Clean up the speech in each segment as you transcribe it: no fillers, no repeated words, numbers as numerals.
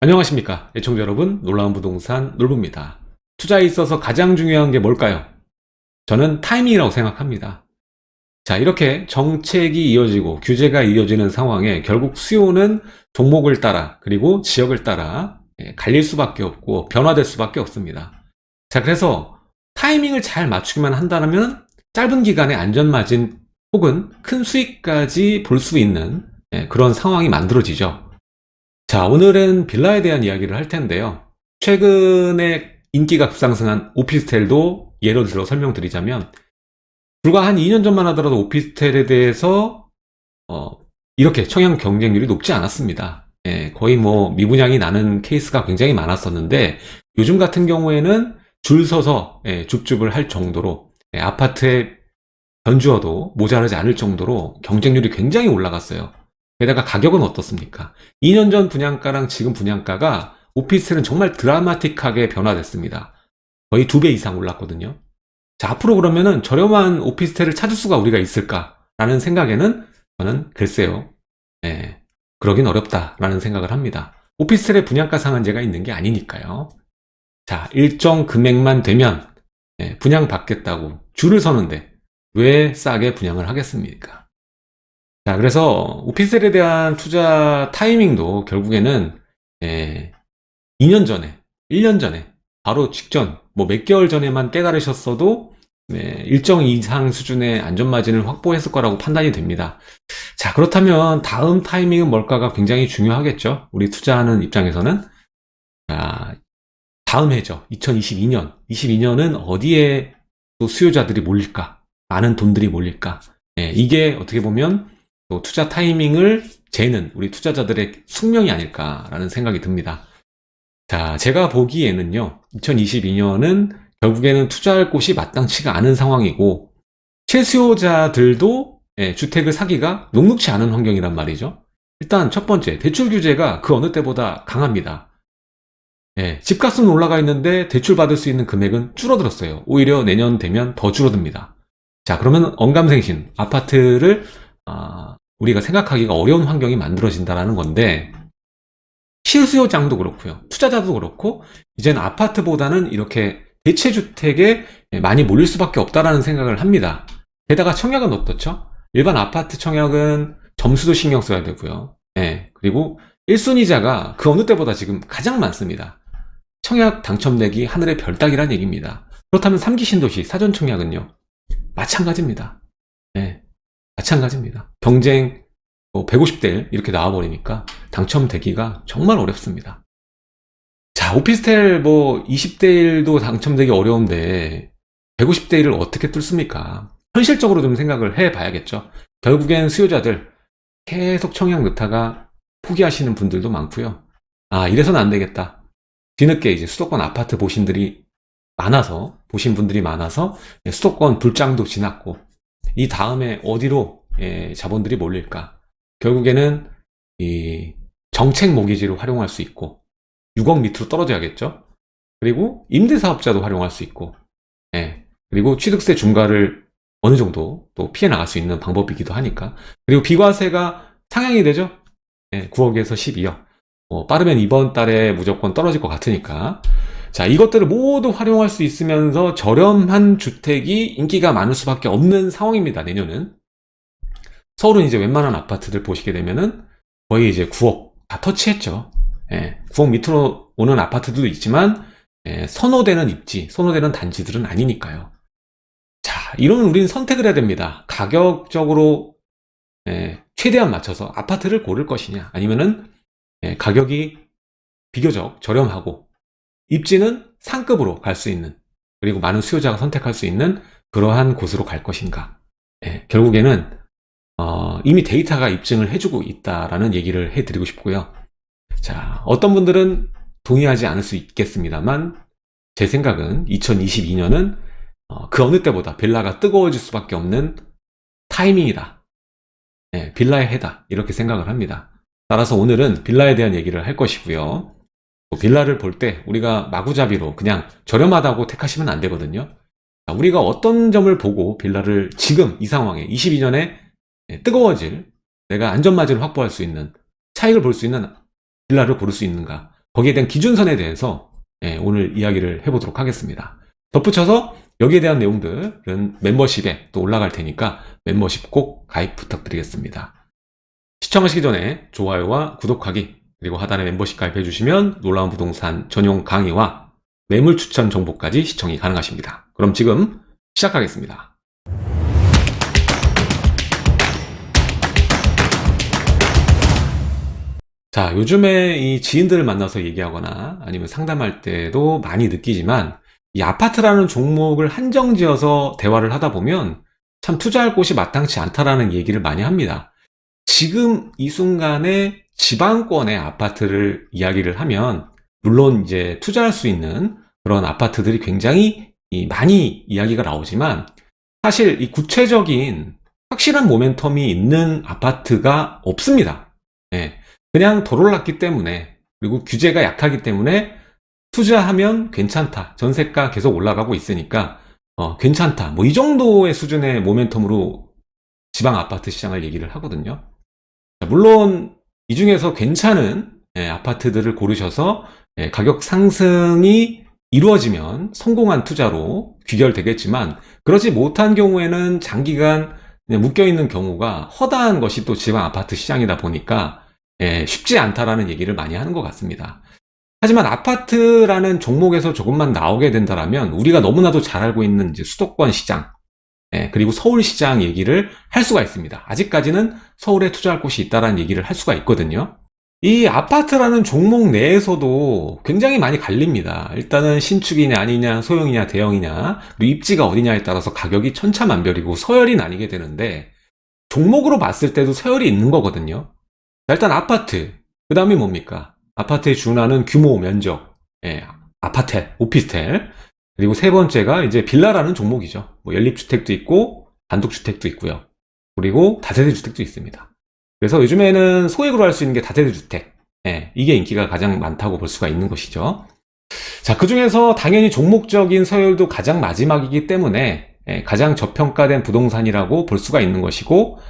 안녕하십니까 애청자 여러분, 놀라운 부동산 놀부입니다. 투자에 있어서 가장 중요한 게 뭘까요? 저는 타이밍이라고 생각합니다. 자, 이렇게 정책이 이어지고 규제가 이어지는 상황에 결국 수요는 종목을 따라 그리고 지역을 따라 갈릴 수밖에 없고 변화될 수밖에 없습니다. 자, 그래서 타이밍을 잘 맞추기만 한다면 짧은 기간에 안전마진 혹은 큰 수익까지 볼 수 있는 그런 상황이 만들어지죠. 자, 오늘은 빌라에 대한 이야기를 할 텐데요. 최근에 인기가 급상승한 오피스텔도 예를 들어 설명드리자면, 불과 한 2년 전만 하더라도 오피스텔에 대해서 이렇게 청약 경쟁률이 높지 않았습니다. 거의 뭐 미분양이 나는 케이스가 굉장히 많았었는데, 요즘 같은 경우에는 줄 서서 줍줍을 할 정도로 아파트에 견주어도 모자라지 않을 정도로 경쟁률이 굉장히 올라갔어요. 게다가 가격은 어떻습니까? 2년 전 분양가랑 지금 분양가가 오피스텔은 정말 드라마틱하게 변화됐습니다. 거의 2배 이상 올랐거든요. 자, 앞으로 그러면은 저렴한 오피스텔을 찾을 수가 우리가 있을까라는 생각에는 저는 글쎄요. 그러긴 어렵다라는 생각을 합니다. 오피스텔에 분양가 상한제가 있는 게 아니니까요. 자, 일정 금액만 되면 분양받겠다고 줄을 서는데 왜 싸게 분양을 하겠습니까? 자, 그래서 오피스텔에 대한 투자 타이밍도 결국에는 2년 전에, 1년 전에, 바로 직전, 뭐 몇 개월 전에만 깨달으셨어도 일정 이상 수준의 안전마진을 확보했을 거라고 판단이 됩니다. 자, 그렇다면 다음 타이밍은 뭘까가 굉장히 중요하겠죠. 우리 투자하는 입장에서는. 자, 다음 해죠. 2022년. 22년은 어디에 또 수요자들이 몰릴까? 많은 돈들이 몰릴까? 이게 어떻게 보면 또 투자 타이밍을 재는 우리 투자자들의 숙명이 아닐까라는 생각이 듭니다. 자, 제가 보기에는요, 2022년은 결국에는 투자할 곳이 마땅치가 않은 상황이고, 실수요자들도 주택을 사기가 녹록치 않은 환경이란 말이죠. 일단 첫 번째, 대출 규제가 그 어느 때보다 강합니다. 집값은 올라가 있는데 대출 받을 수 있는 금액은 줄어들었어요. 오히려 내년 되면 더 줄어듭니다. 자, 그러면 언감생신, 아파트를 우리가 생각하기가 어려운 환경이 만들어진다는 건데, 실수요장도 그렇고요. 투자자도 그렇고, 이제는 아파트보다는 이렇게 대체주택에 많이 몰릴 수밖에 없다는 생각을 합니다. 게다가 청약은 어떻죠? 일반 아파트 청약은 점수도 신경 써야 되고요. 그리고 1순위자가 그 어느 때보다 지금 가장 많습니다. 청약 당첨되기 하늘의 별 따기란 얘기입니다. 그렇다면 3기 신도시 사전 청약은요? 마찬가지입니다. 마찬가지입니다. 경쟁 150대 1 이렇게 나와버리니까 당첨되기가 정말 어렵습니다. 자, 오피스텔 20대 1도 당첨되기 어려운데 150대 1을 어떻게 뚫습니까? 현실적으로 좀 생각을 해봐야겠죠. 결국엔 수요자들 계속 청약 넣다가 포기하시는 분들도 많고요. 이래서는 안 되겠다. 뒤늦게 이제 수도권 아파트 보신 분들이 많아서 수도권 불장도 지났고, 이 다음에 어디로 자본들이 몰릴까? 결국에는 이 정책 모기지로 활용할 수 있고, 6억 밑으로 떨어져야겠죠. 그리고 임대사업자도 활용할 수 있고, 그리고 취득세 중과를 어느 정도 또 피해 나갈 수 있는 방법이기도 하니까. 그리고 비과세가 상향이 되죠. 9억에서 12억. 빠르면 이번 달에 무조건 떨어질 것 같으니까. 자, 이것들을 모두 활용할 수 있으면서 저렴한 주택이 인기가 많을 수밖에 없는 상황입니다, 내년은. 서울은 이제 웬만한 아파트들 보시게 되면은 거의 이제 9억 다 터치했죠. 9억 밑으로 오는 아파트들도 있지만, 선호되는 입지, 선호되는 단지들은 아니니까요. 자, 이러면 우리는 선택을 해야 됩니다. 가격적으로 최대한 맞춰서 아파트를 고를 것이냐, 아니면은 가격이 비교적 저렴하고 입지는 상급으로 갈 수 있는, 그리고 많은 수요자가 선택할 수 있는 그러한 곳으로 갈 것인가. 결국에는 이미 데이터가 입증을 해주고 있다라는 얘기를 해드리고 싶고요. 자, 어떤 분들은 동의하지 않을 수 있겠습니다만, 제 생각은 2022년은 그 어느 때보다 빌라가 뜨거워질 수밖에 없는 타이밍이다. 빌라의 해다. 이렇게 생각을 합니다. 따라서 오늘은 빌라에 대한 얘기를 할 것이고요. 또 빌라를 볼 때 우리가 마구잡이로 그냥 저렴하다고 택하시면 안 되거든요. 자, 우리가 어떤 점을 보고 빌라를 지금 이 상황에 22년에 뜨거워질, 내가 안전마진을 확보할 수 있는, 차익을 볼 수 있는 빌라를 고를 수 있는가. 거기에 대한 기준선에 대해서 오늘 이야기를 해보도록 하겠습니다. 덧붙여서 여기에 대한 내용들은 멤버십에 또 올라갈 테니까 멤버십 꼭 가입 부탁드리겠습니다. 시청하시기 전에 좋아요와 구독하기, 그리고 하단에 멤버십 가입해 주시면 놀라운 부동산 전용 강의와 매물 추천 정보까지 시청이 가능하십니다. 그럼 지금 시작하겠습니다. 자, 요즘에 이 지인들을 만나서 얘기하거나 아니면 상담할 때도 많이 느끼지만 이 아파트라는 종목을 한정지어서 대화를 하다 보면 참 투자할 곳이 마땅치 않다라는 얘기를 많이 합니다. 지금 이 순간에 지방권의 아파트를 이야기를 하면 물론 이제 투자할 수 있는 그런 아파트들이 굉장히 많이 이야기가 나오지만 사실 이 구체적인 확실한 모멘텀이 있는 아파트가 없습니다. 그냥 도롤랐기 때문에, 그리고 규제가 약하기 때문에 투자하면 괜찮다, 전세가 계속 올라가고 있으니까 괜찮다, 뭐 이 정도의 수준의 모멘텀으로 지방 아파트 시장을 얘기를 하거든요. 물론 이 중에서 괜찮은 아파트들을 고르셔서 가격 상승이 이루어지면 성공한 투자로 귀결되겠지만, 그러지 못한 경우에는 장기간 그냥 묶여있는 경우가 허다한 것이 또 지방 아파트 시장이다 보니까 쉽지 않다라는 얘기를 많이 하는 것 같습니다. 하지만 아파트라는 종목에서 조금만 나오게 된다면 우리가 너무나도 잘 알고 있는 이제 수도권 시장, 그리고 서울 시장 얘기를 할 수가 있습니다. 아직까지는 서울에 투자할 곳이 있다라는 얘기를 할 수가 있거든요. 이 아파트라는 종목 내에서도 굉장히 많이 갈립니다. 일단은 신축이냐 아니냐, 소형이냐 대형이냐, 그리고 입지가 어디냐에 따라서 가격이 천차만별이고 서열이 나뉘게 되는데, 종목으로 봤을 때도 서열이 있는 거거든요. 일단 아파트, 그 다음에 뭡니까? 아파트에 준하는 규모, 면적, 아파트, 오피스텔, 그리고 세 번째가 이제 빌라라는 종목이죠. 뭐 연립주택도 있고 단독주택도 있고요. 그리고 다세대 주택도 있습니다. 그래서 요즘에는 소액으로 할 수 있는 게 다세대 주택, 이게 인기가 가장 많다고 볼 수가 있는 것이죠. 자, 그 중에서 당연히 종목적인 서열도 가장 마지막이기 때문에 가장 저평가된 부동산이라고 볼 수가 있는 것이고,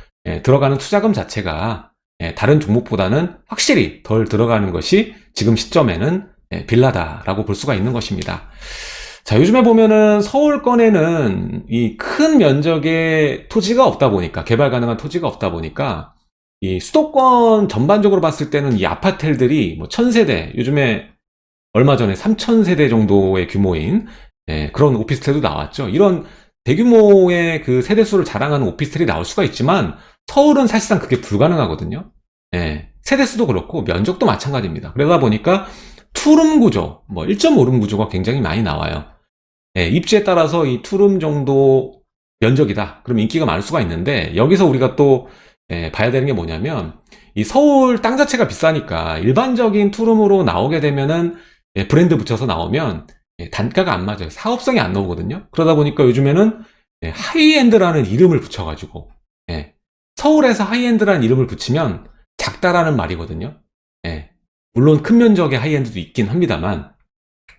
들어가는 투자금 자체가 다른 종목보다는 확실히 덜 들어가는 것이 지금 시점에는 빌라다라고 볼 수가 있는 것입니다. 자, 요즘에 보면은 서울권에는 이 큰 면적의 토지가 없다 보니까, 개발 가능한 토지가 없다 보니까 이 수도권 전반적으로 봤을 때는 이 아파트들이 뭐 1000세대, 요즘에 얼마 전에 3000세대 정도의 규모인 그런 오피스텔도 나왔죠. 이런 대규모의 그 세대수를 자랑하는 오피스텔이 나올 수가 있지만 서울은 사실상 그게 불가능하거든요. 세대수도 그렇고 면적도 마찬가지입니다. 그러다 보니까 투룸 구조, 뭐 1.5룸 구조가 굉장히 많이 나와요. 입지에 따라서 이 투룸 정도 면적이다, 그럼 인기가 많을 수가 있는데, 여기서 우리가 또 봐야 되는 게 뭐냐면, 이 서울 땅 자체가 비싸니까 일반적인 투룸으로 나오게 되면은 브랜드 붙여서 나오면 단가가 안 맞아요. 사업성이 안 나오거든요. 그러다 보니까 요즘에는 하이엔드라는 이름을 붙여가지고, 서울에서 하이엔드라는 이름을 붙이면 작다라는 말이거든요. 물론 큰 면적의 하이엔드도 있긴 합니다만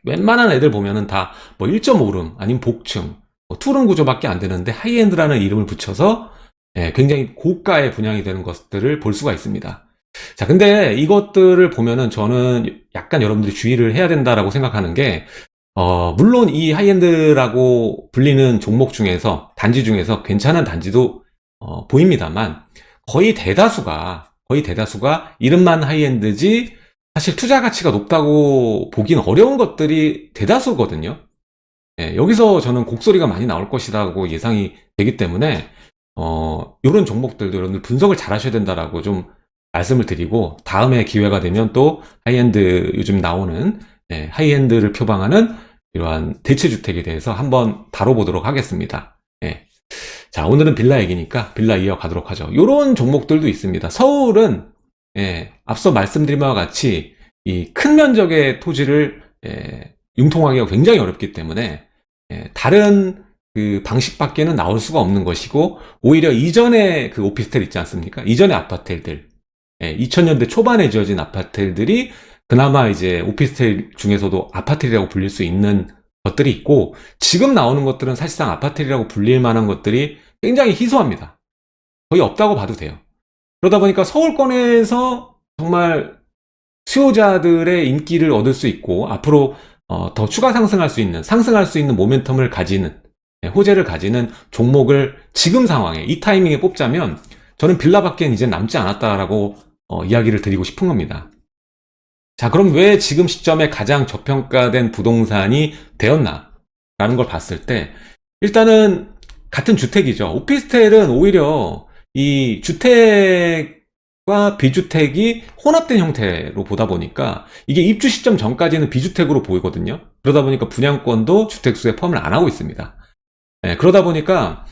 웬만한 애들 보면은 다 뭐 1.5룸 아니면 복층, 뭐 투룸 구조밖에 안 되는데 하이엔드라는 이름을 붙여서 굉장히 고가의 분양이 되는 것들을 볼 수가 있습니다. 자, 근데 이것들을 보면은 저는 약간 여러분들이 주의를 해야 된다라고 생각하는 게, 물론 이 하이엔드라고 불리는 종목 중에서, 단지 중에서 괜찮은 단지도 보입니다만 거의 대다수가 이름만 하이엔드지 사실 투자 가치가 높다고 보긴 어려운 것들이 대다수거든요. 여기서 저는 곡소리가 많이 나올 것이라고 예상이 되기 때문에 이런 종목들도 여러분들 분석을 잘 하셔야 된다라고 좀 말씀을 드리고, 다음에 기회가 되면 또 하이엔드, 요즘 나오는 하이엔드를 표방하는 이러한 대체주택에 대해서 한번 다뤄보도록 하겠습니다. 자, 오늘은 빌라 얘기니까 빌라 이어가도록 하죠. 이런 종목들도 있습니다. 서울은 앞서 말씀드린 바와 같이 이 큰 면적의 토지를 융통하기가 굉장히 어렵기 때문에 다른 그 방식밖에는 나올 수가 없는 것이고, 오히려 이전에 그 오피스텔 있지 않습니까? 이전의 아파트들, 2000년대 초반에 지어진 아파트들이 그나마 이제 오피스텔 중에서도 아파트라고 불릴 수 있는 것들이 있고, 지금 나오는 것들은 사실상 아파트라고 불릴 만한 것들이 굉장히 희소합니다. 거의 없다고 봐도 돼요. 그러다 보니까 서울권에서 정말 수요자들의 인기를 얻을 수 있고 앞으로 더 추가 상승할 수 있는 모멘텀을 가지는 호재를 가지는 종목을 지금 상황에 이 타이밍에 뽑자면 저는 빌라밖엔 이제 남지 않았다라고 이야기를 드리고 싶은 겁니다. 자, 그럼 왜 지금 시점에 가장 저평가된 부동산이 되었나? 라는 걸 봤을 때 일단은 같은 주택이죠. 오피스텔은 오히려 이 주택과 비주택이 혼합된 형태로 보다 보니까 이게 입주 시점 전까지는 비주택으로 보이거든요. 그러다 보니까 분양권도 주택수에 포함을 안 하고 있습니다. 그러다 보니까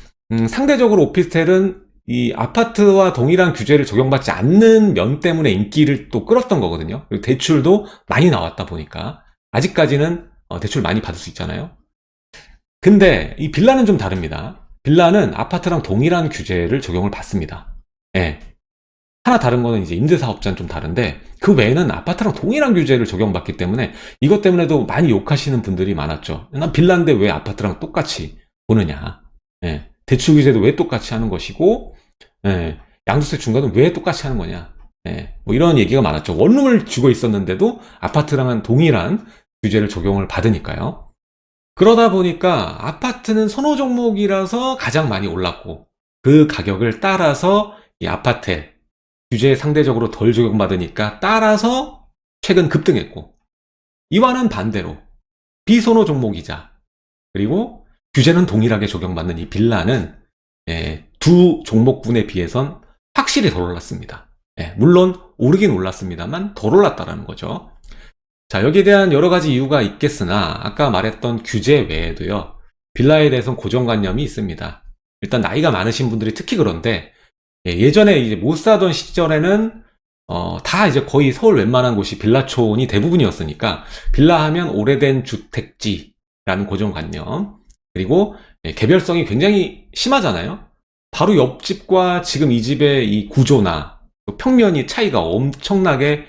상대적으로 오피스텔은 이 아파트와 동일한 규제를 적용받지 않는 면 때문에 인기를 또 끌었던 거거든요. 그리고 대출도 많이 나왔다 보니까 아직까지는 대출 많이 받을 수 있잖아요. 근데 이 빌라는 좀 다릅니다. 빌라는 아파트랑 동일한 규제를 적용을 받습니다. 예. 하나 다른 거는 이제 임대사업자는 좀 다른데 그 외에는 아파트랑 동일한 규제를 적용받기 때문에 이것 때문에도 많이 욕하시는 분들이 많았죠. 난 빌라인데 왜 아파트랑 똑같이 보느냐. 예. 대출 규제도 왜 똑같이 하는 것이고, 예. 양도세 중과는 왜 똑같이 하는 거냐. 예. 뭐 이런 얘기가 많았죠. 원룸을 주고 있었는데도 아파트랑은 동일한 규제를 적용을 받으니까요. 그러다 보니까 아파트는 선호 종목이라서 가장 많이 올랐고 그 가격을 따라서 이 아파트에 규제에 상대적으로 덜 적용받으니까 따라서 최근 급등했고, 이와는 반대로 비선호 종목이자 그리고 규제는 동일하게 적용받는 이 빌라는 두 종목군에 비해선 확실히 덜 올랐습니다. 물론 오르긴 올랐습니다만 덜 올랐다라는 거죠. 자, 여기에 대한 여러 가지 이유가 있겠으나 아까 말했던 규제 외에도요, 빌라에 대해서는 고정관념이 있습니다. 일단 나이가 많으신 분들이 특히 그런데 예전에 이제 못 사던 시절에는 다 이제 거의 서울 웬만한 곳이 빌라촌이 대부분이었으니까 빌라 하면 오래된 주택지라는 고정관념, 그리고 개별성이 굉장히 심하잖아요. 바로 옆집과 지금 이 집의 이 구조나 평면이 차이가 엄청나게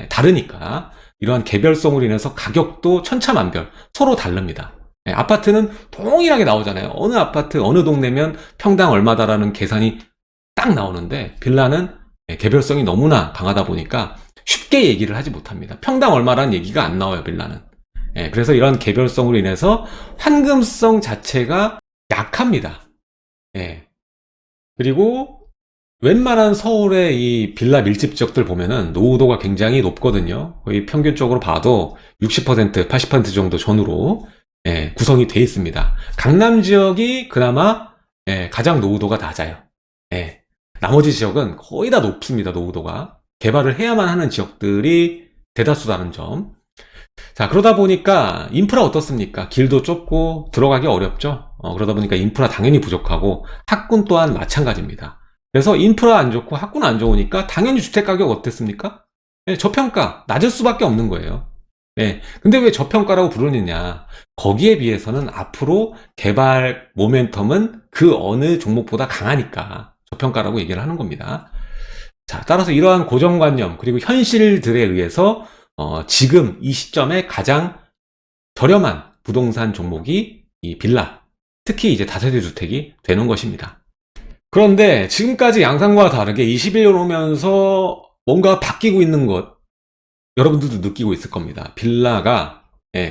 다르니까 이러한 개별성으로 인해서 가격도 천차만별 서로 다릅니다. 아파트는 동일하게 나오잖아요. 어느 아파트 어느 동네면 평당 얼마다라는 계산이 딱 나오는데 빌라는 개별성이 너무나 강하다 보니까 쉽게 얘기를 하지 못합니다. 평당 얼마라는 얘기가 안 나와요, 빌라는. 그래서 이런 개별성으로 인해서 환금성 자체가 약합니다. 그리고 웬만한 서울의 이 빌라 밀집 지역들 보면은 노후도가 굉장히 높거든요. 거의 평균적으로 봐도 60%, 80% 정도 전후로 구성이 되어 있습니다. 강남 지역이 그나마 가장 노후도가 낮아요. 나머지 지역은 거의 다 높습니다. 노후도가. 개발을 해야만 하는 지역들이 대다수다는 점. 자, 그러다 보니까 인프라 어떻습니까? 길도 좁고 들어가기 어렵죠. 그러다 보니까 인프라 당연히 부족하고 학군 또한 마찬가지입니다. 그래서 인프라 안 좋고 학군 안 좋으니까 당연히 주택가격 어땠습니까? 저평가, 낮을 수밖에 없는 거예요. 근데 왜 저평가라고 부르느냐? 거기에 비해서는 앞으로 개발 모멘텀은 그 어느 종목보다 강하니까 저평가라고 얘기를 하는 겁니다. 자, 따라서 이러한 고정관념 그리고 현실들에 의해서 지금 이 시점에 가장 저렴한 부동산 종목이 이 빌라, 특히 이제 다세대 주택이 되는 것입니다. 그런데 지금까지 양상과 다르게 21년 오면서 뭔가 바뀌고 있는 것 여러분들도 느끼고 있을 겁니다. 빌라가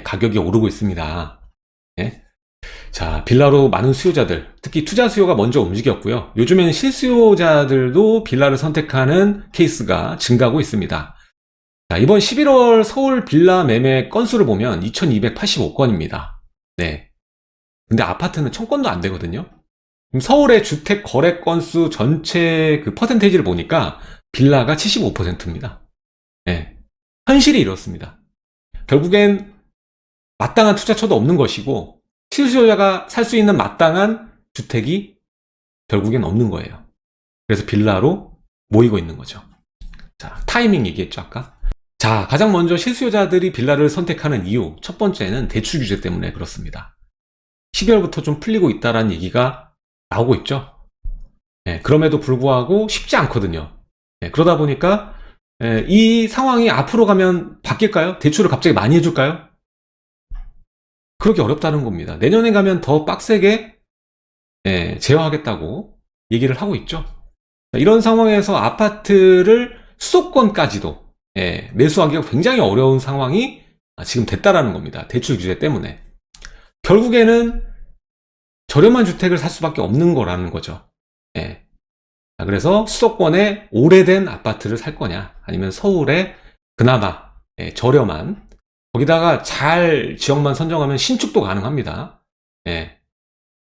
가격이 오르고 있습니다. 자, 빌라로 많은 수요자들, 특히 투자 수요가 먼저 움직였고요. 요즘엔 실수요자들도 빌라를 선택하는 케이스가 증가하고 있습니다. 자, 이번 11월 서울 빌라 매매 건수를 보면 2285건입니다. 근데 아파트는 1000건도 안 되거든요. 서울의 주택 거래 건수 전체 그 퍼센테이지를 보니까 빌라가 75%입니다. 현실이 이렇습니다. 결국엔 마땅한 투자처도 없는 것이고 실수요자가 살 수 있는 마땅한 주택이 결국엔 없는 거예요. 그래서 빌라로 모이고 있는 거죠. 자, 타이밍 얘기했죠, 아까. 자, 가장 먼저 실수요자들이 빌라를 선택하는 이유, 첫 번째는 대출 규제 때문에 그렇습니다. 12월부터 좀 풀리고 있다라는 얘기가 나오고 있죠. 그럼에도 불구하고 쉽지 않거든요. 그러다 보니까 이 상황이 앞으로 가면 바뀔까요? 대출을 갑자기 많이 해줄까요? 그렇게 어렵다는 겁니다. 내년에 가면 더 빡세게 제어하겠다고 얘기를 하고 있죠. 이런 상황에서 아파트를 수도권까지도 매수하기가 굉장히 어려운 상황이 지금 됐다라는 겁니다. 대출 규제 때문에. 결국에는 저렴한 주택을 살 수밖에 없는 거라는 거죠. 그래서 수도권에 오래된 아파트를 살 거냐, 아니면 서울에 그나마 저렴한, 거기다가 잘 지역만 선정하면 신축도 가능합니다.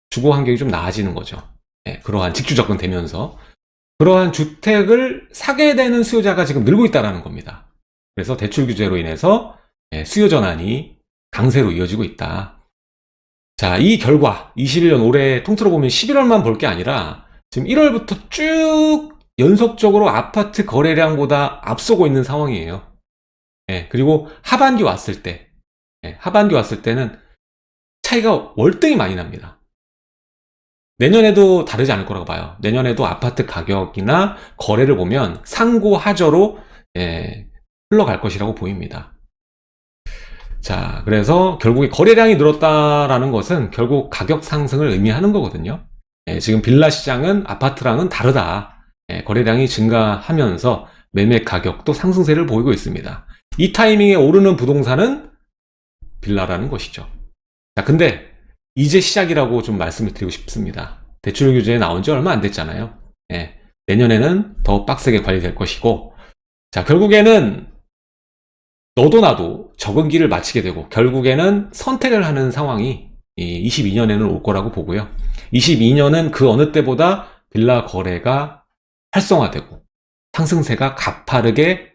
주거 환경이 좀 나아지는 거죠. 그러한 직주 접근되면서 그러한 주택을 사게 되는 수요자가 지금 늘고 있다는 겁니다. 그래서 대출 규제로 인해서 수요 전환이 강세로 이어지고 있다. 자, 이 결과 21년 올해 통틀어 보면 11월만 볼 게 아니라 지금 1월부터 쭉 연속적으로 아파트 거래량보다 앞서고 있는 상황이에요. 그리고 하반기 왔을 때는 차이가 월등히 많이 납니다. 내년에도 다르지 않을 거라고 봐요. 내년에도 아파트 가격이나 거래를 보면 상고하저로 흘러갈 것이라고 보입니다. 자, 그래서 결국에 거래량이 늘었다라는 것은 결국 가격 상승을 의미하는 거거든요. 지금 빌라 시장은 아파트랑은 다르다. 거래량이 증가하면서 매매 가격도 상승세를 보이고 있습니다. 이 타이밍에 오르는 부동산은 빌라라는 것이죠. 자, 근데 이제 시작이라고 좀 말씀을 드리고 싶습니다. 대출 규제에 나온 지 얼마 안 됐잖아요. 내년에는 더 빡세게 관리될 것이고, 자, 결국에는 너도 나도 적응기를 마치게 되고, 결국에는 선택을 하는 상황이 22년에는 올 거라고 보고요. 22년은 그 어느 때보다 빌라 거래가 활성화되고 상승세가 가파르게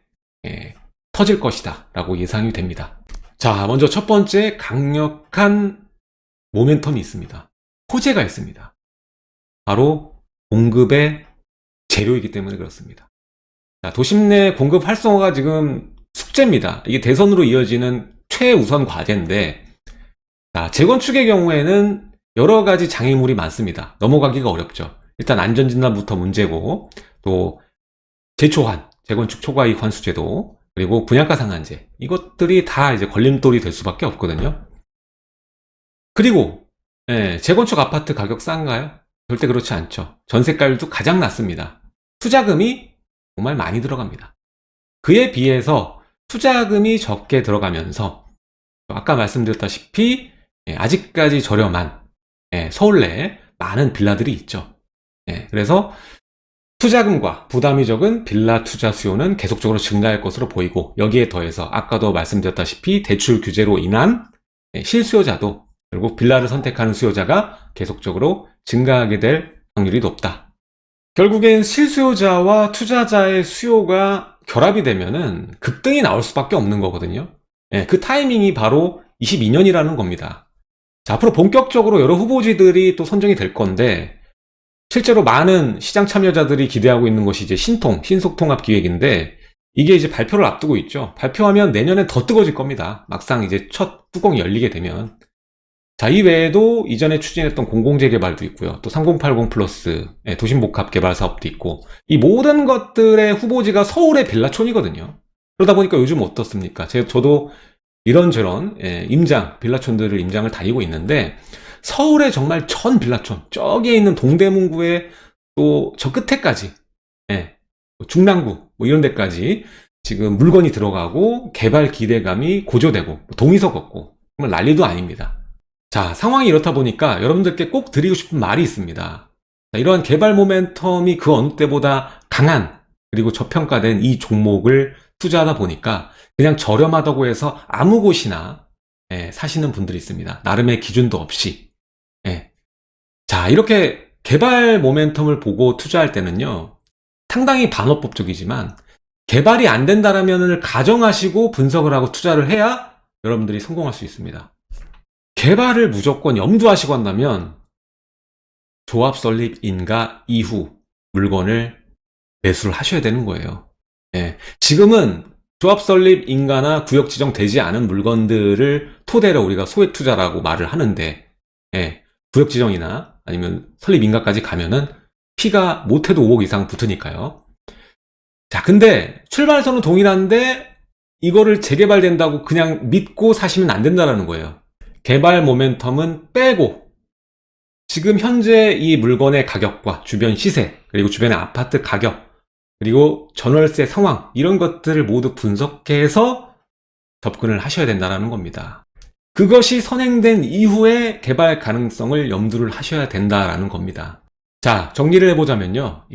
터질 것이다 라고 예상이 됩니다. 자, 먼저 첫 번째 강력한 모멘텀이 있습니다. 호재가 있습니다. 바로 공급의 재료이기 때문에 그렇습니다. 자, 도심 내 공급 활성화가 지금 숙제입니다. 이게 대선으로 이어지는 최우선 과제인데, 자, 재건축의 경우에는 여러 가지 장애물이 많습니다. 넘어가기가 어렵죠. 일단 안전진단부터 문제고, 또 재초환, 재건축 초과이익 환수제도, 그리고 분양가 상한제, 이것들이 다 이제 걸림돌이 될 수밖에 없거든요. 그리고 재건축 아파트 가격 싼가요? 절대 그렇지 않죠. 전세가율도 가장 낮습니다. 투자금이 정말 많이 들어갑니다. 그에 비해서 투자금이 적게 들어가면서 아까 말씀드렸다시피 아직까지 저렴한 서울 내에 많은 빌라들이 있죠. 그래서 투자금과 부담이 적은 빌라 투자 수요는 계속적으로 증가할 것으로 보이고, 여기에 더해서 아까도 말씀드렸다시피 대출 규제로 인한 실수요자도, 결국 빌라를 선택하는 수요자가 계속적으로 증가하게 될 확률이 높다. 결국엔 실수요자와 투자자의 수요가 결합이 되면은 급등이 나올 수밖에 없는 거거든요. 그 타이밍이 바로 22년이라는 겁니다. 자, 앞으로 본격적으로 여러 후보지들이 또 선정이 될 건데, 실제로 많은 시장 참여자들이 기대하고 있는 것이 이제 신속통합기획인데, 이게 이제 발표를 앞두고 있죠. 발표하면 내년엔 더 뜨거워질 겁니다. 막상 이제 첫 뚜껑이 열리게 되면. 자, 이 외에도 이전에 추진했던 공공재개발도 있고요. 또 3080 플러스 도심복합 개발 사업도 있고, 이 모든 것들의 후보지가 서울의 빌라촌이거든요. 그러다 보니까 요즘 어떻습니까? 저도 이런저런 빌라촌들을 임장을 다니고 있는데, 서울의 정말 전 빌라촌, 저기에 있는 동대문구에 또 저 끝에까지, 중랑구 뭐 이런 데까지 지금 물건이 들어가고 개발 기대감이 고조되고 동의서 걷고 정말 난리도 아닙니다. 자, 상황이 이렇다 보니까 여러분들께 꼭 드리고 싶은 말이 있습니다. 자, 이러한 개발 모멘텀이 그 어느 때보다 강한, 그리고 저평가된 이 종목을 투자하다 보니까 그냥 저렴하다고 해서 아무 곳이나 사시는 분들이 있습니다. 나름의 기준도 없이. 자, 이렇게 개발 모멘텀을 보고 투자할 때는요, 상당히 반어법적이지만 개발이 안 된다라면을 가정하시고 분석을 하고 투자를 해야 여러분들이 성공할 수 있습니다. 개발을 무조건 염두하시고 한다면 조합 설립 인가 이후 물건을 매수를 하셔야 되는 거예요. 지금은 조합 설립 인가나 구역 지정되지 않은 물건들을 토대로 우리가 소액 투자라고 말을 하는데, 구역 지정이나 아니면 설립 인가까지 가면은 피가 못해도 5억 이상 붙으니까요. 자, 근데 출발선은 동일한데 이거를 재개발된다고 그냥 믿고 사시면 안 된다는 거예요. 개발 모멘텀은 빼고 지금 현재 이 물건의 가격과 주변 시세, 그리고 주변의 아파트 가격, 그리고 전월세 상황 이런 것들을 모두 분석해서 접근을 하셔야 된다는 겁니다. 그것이 선행된 이후에 개발 가능성을 염두를 하셔야 된다라는 겁니다. 자, 정리를 해보자면요.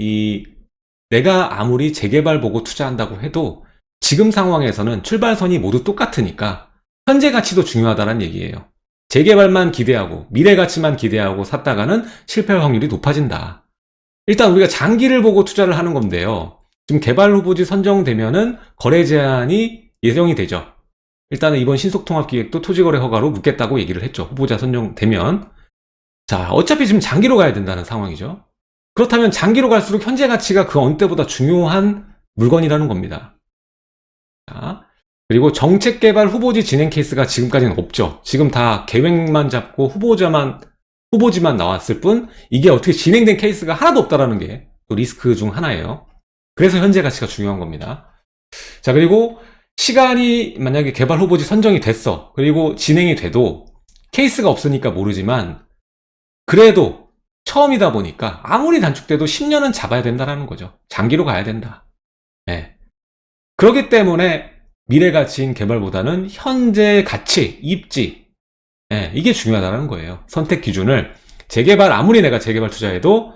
내가 아무리 재개발 보고 투자한다고 해도 지금 상황에서는 출발선이 모두 똑같으니까 현재 가치도 중요하다는 얘기예요. 재개발만 기대하고 미래 가치만 기대하고 샀다가는 실패할 확률이 높아진다. 일단 우리가 장기를 보고 투자를 하는 건데요. 지금 개발 후보지 선정되면은 거래 제한이 예정이 되죠. 일단은 이번 신속통합기획도 토지거래 허가로 묻겠다고 얘기를 했죠. 후보자 선정되면. 자, 어차피 지금 장기로 가야 된다는 상황이죠. 그렇다면 장기로 갈수록 현재 가치가 그 어느 때보다 중요한 물건이라는 겁니다. 자, 그리고 정책개발 후보지 진행 케이스가 지금까지는 없죠. 지금 다 계획만 잡고 후보지만 나왔을 뿐 이게 어떻게 진행된 케이스가 하나도 없다라는 게 또 리스크 중 하나예요. 그래서 현재 가치가 중요한 겁니다. 자, 그리고 시간이 만약에 개발 후보지 선정이 됐어. 그리고 진행이 돼도 케이스가 없으니까 모르지만 그래도 처음이다 보니까 아무리 단축돼도 10년은 잡아야 된다는 거죠. 장기로 가야 된다. 네. 그렇기 때문에 미래 가치인 개발보다는 현재 가치, 입지, 네, 이게 중요하다는 거예요. 선택 기준을 아무리 내가 재개발 투자해도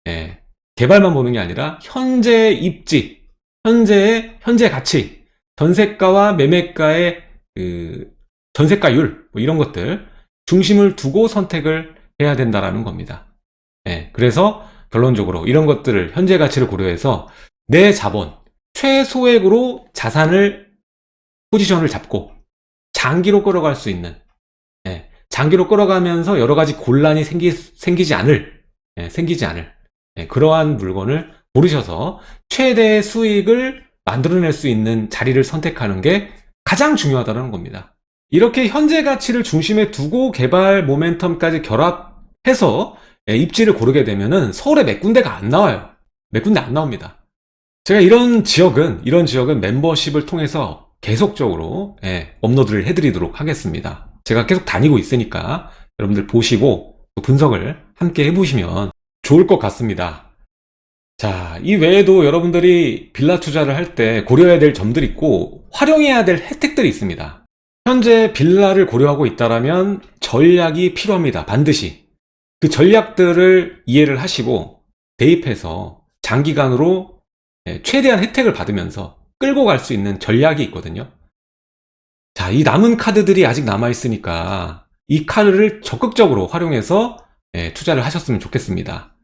네, 개발만 보는 게 아니라 현재 입지, 현재 가치, 전세가와 매매가의 전세가율 뭐 이런 것들 중심을 두고 선택을 해야 된다라는 겁니다. 네, 그래서 결론적으로 이런 것들을 현재 가치를 고려해서 내 자본 최소액으로 자산을 포지션을 잡고 장기로 끌어갈 수 있는 장기로 끌어가면서 여러 가지 곤란이 생기지 않을 그러한 물건을 고르셔서 최대의 수익을 만들어낼 수 있는 자리를 선택하는 게 가장 중요하다는 겁니다. 이렇게 현재 가치를 중심에 두고 개발 모멘텀까지 결합해서 입지를 고르게 되면은 서울에 몇 군데가 안 나와요. 몇 군데 안 나옵니다. 제가 이런 지역은 멤버십을 통해서 계속적으로 업로드를 해드리도록 하겠습니다. 제가 계속 다니고 있으니까 여러분들 보시고 또 분석을 함께 해보시면 좋을 것 같습니다. 자, 이 외에도 여러분들이 빌라 투자를 할 때 고려해야 될 점들이 있고 활용해야 될 혜택들이 있습니다. 현재 빌라를 고려하고 있다면 전략이 필요합니다. 반드시. 그 전략들을 이해를 하시고 대입해서 장기간으로 최대한 혜택을 받으면서 끌고 갈 수 있는 전략이 있거든요. 자, 이 남은 카드들이 아직 남아있으니까 이 카드를 적극적으로 활용해서 투자를 하셨으면 좋겠습니다.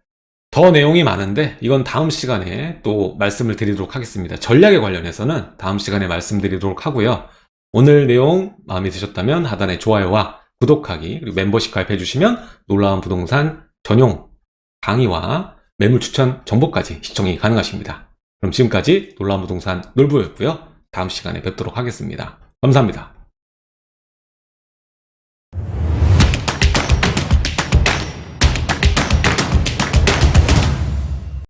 더 내용이 많은데 이건 다음 시간에 또 말씀을 드리도록 하겠습니다. 전략에 관련해서는 다음 시간에 말씀드리도록 하고요. 오늘 내용 마음에 드셨다면 하단에 좋아요와 구독하기 그리고 멤버십 가입해 주시면 놀라운 부동산 전용 강의와 매물 추천 정보까지 시청이 가능하십니다. 그럼 지금까지 놀라운 부동산 놀부였고요. 다음 시간에 뵙도록 하겠습니다. 감사합니다.